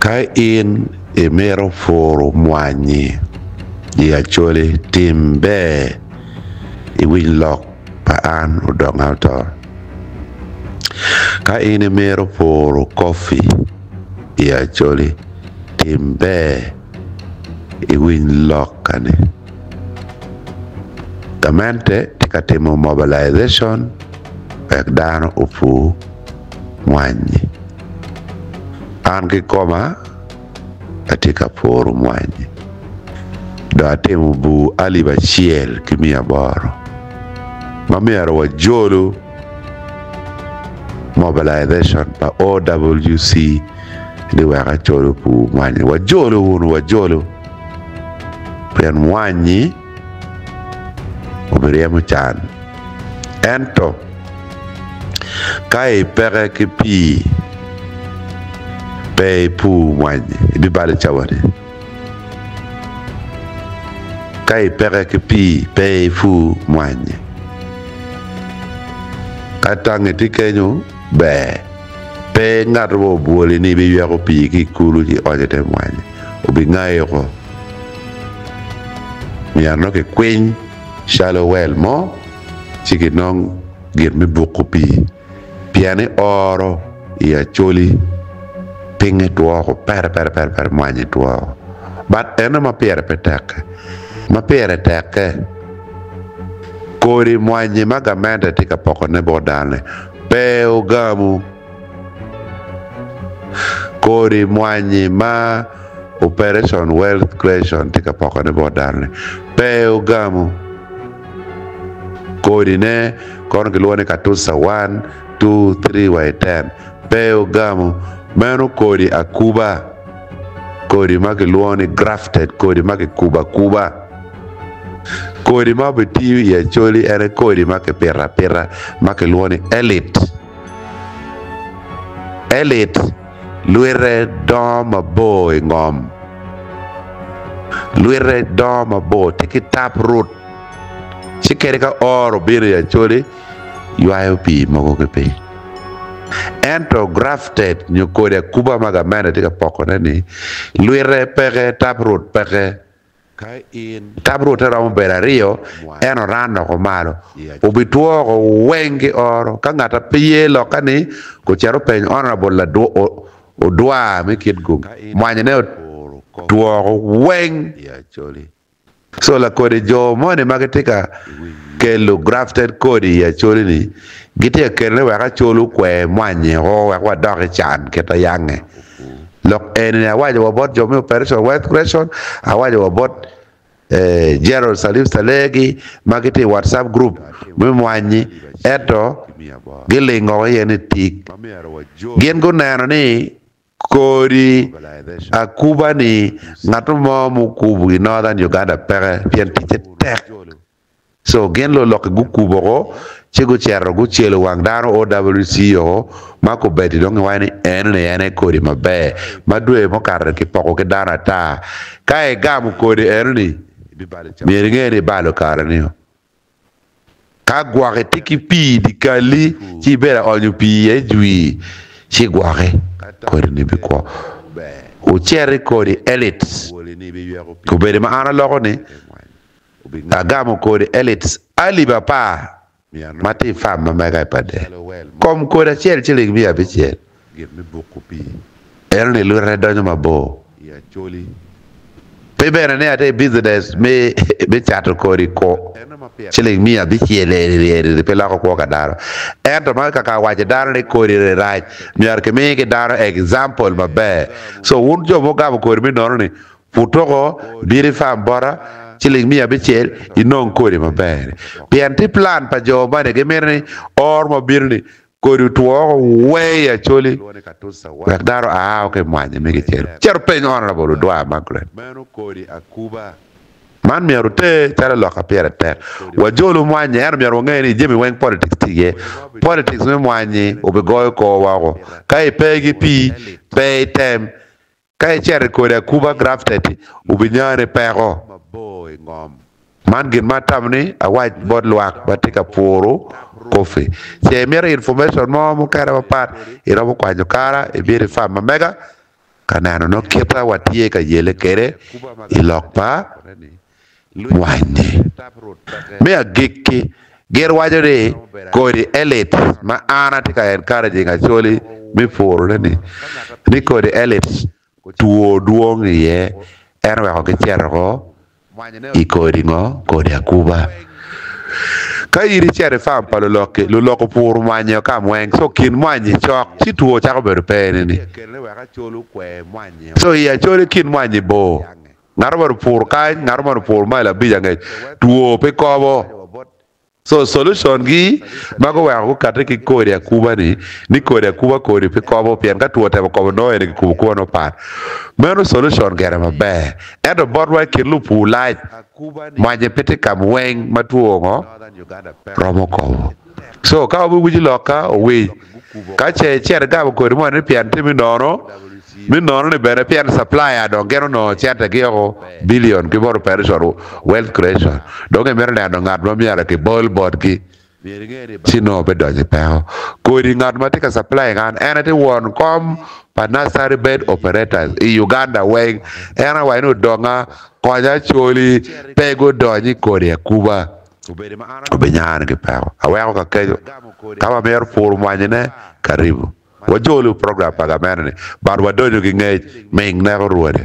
Kai in emero foro mwanyi ya chole timbe iwin lok pa an udong auto. Kai in emero foro coffee ya chole timbe iwin lok kane. Tamente tikatimo mobilization pekdano ufu mwanyi. Anki koma atika foro mwanyi. Do atimo bu aliba chiel kimia boro. Mamiaro wa jolo mobilization pa OWC di waka cholo pu mwanyi. Wa jolo unu wa jolo. Pian mwanyi ubiriemu chan. Ento kai pere kipi pay pu mwanyi ibi bale chawani kai pere kipi pay fu mwanyi katange tikenyo be pe ngarwo buole ni bi yako pi ki kulu ji ojete mwanyi ubi ngayo ko miyano ke queen shallow well mo chiki nong gir mi buku pi piane oro ya choli pinge tuo per mwanyi tuo but eno ma pere peteke kori mwanyi magamende tika poko ne bodane pe ugamu kori mwanyi ma operation wealth creation tika poko ne bodane pe ugamu kori ne kono kiluone katusa 1 2 3 wa 10 pe ugamu meno kodi akuba kodi maki luoni grafted kodi maki kuba kodi mabe tiwi ya choli ene kodi maki pera maki luoni elite luire doma bo ingom luire doma bo tiki tap root chikeri ka oro biri ya choli yuayo pi mogo kepe ento grafted nyukode kuba magamene tika poko nani luire peke taproot peke taproot era umbera rio eno rando komalo ubituo ko wengi oro kangata piye lokani kuchero pen honorable la odwa mikid gum mwanya ne tuo ko weng so la kode jo mone magatika kelo grafted kodi ya choli ni gite kerne waka cholu kwe mwanyi ho wakwa doke chan keta yange lok ene awaje wabot jomi operation wealth creation awaje wabot Gerald Salim Salegi magite WhatsApp group mwanyi eto gilingo yene tik gen go nano ni kodi akuba ni ngatu mo mukubu in northern Uganda pere pien tiche tek so gen lo lok gukubo ko chigo chero gu chelo wang dano OWC yo mako beti donge wani ene kodi mabe madwe mo karre ki poko ke dana ta kae gamu kodi ene miringere balo karani ka gware tiki pi di kali chi bera onyu pi e jui chi gware kodi ni biko o chere kodi elites ko bere ma ana loko ni agamu kodi elites ali bapa mati femme mega pade comme koda ciel ciel mi abiciel erne lu redonyo mabo pebere ne ate business me be chato kodi ko ciel mi abiciel pe la ko kadaro ento ma ka waje daro ne kodi right mi ar ke me ke daro example mabe so wun jo mo gam kodi mi norni futoko biri fam bora chilling mi abiciel inon kodi mabere pianti plan pa jo bane ke merni or mabirni kodi tuo we ya choli daro okay mwanye mege chero penyo honorable do amagre mano kodi akuba man mi arute tara loka pere ter wajolo mwanye er mi arongeni jemi wen politics tige politics me mwanye obegoy ko wago kai pegi pi pay tem kai chere kodi akuba grafted ubinyane pero man gin matamni a white board luak batika poro coffee se mere information mo kara pat ira mo kwanyo kara e biri fama mega kanano no kepa watie ka yele kere ilokpa mwanye me agiki ger wajore kodi elite ma ana tika encouraging actually before ni kodi elite tuo duong ye en wa ko chergo i kodi ngo kodi akuba ka iri chere fam pa lo loko pur mwanye ka mweng so kin mwanye chok ti tuo chako ber pe ni so ya chole kin mwanye bo ngarbar pur ka ngarbar pur ma la bija ngai tuo pe kobo so solution gi mago wa ko kate ki kodi akuba ni kodi akuba kodi pe kobo pien ka tuo te ko no en ku ko no pa meno solution gere ma be edo bodwa ki lupu light mwanye pete kam weng matuo ngo romo ko so ka obu wuji loka we ka che cher ga ko mo ne pian ti mi nono ne bere pian supplier don gero no chete gi ko billion ki bor per so wealth creation don e mer na ngat ma miara ki bol bot ki sino be do je pao ko ri ngat ma ti ka supply gan en ti won kom panasari bed operators in Uganda weng ena wa no donga ko ja choli pego donyi kodi akuba obenyan ke pao awa ko kejo kama mer for mwanyene karibu wajolu program pagamene bar wadojo gi ngej meng na ruode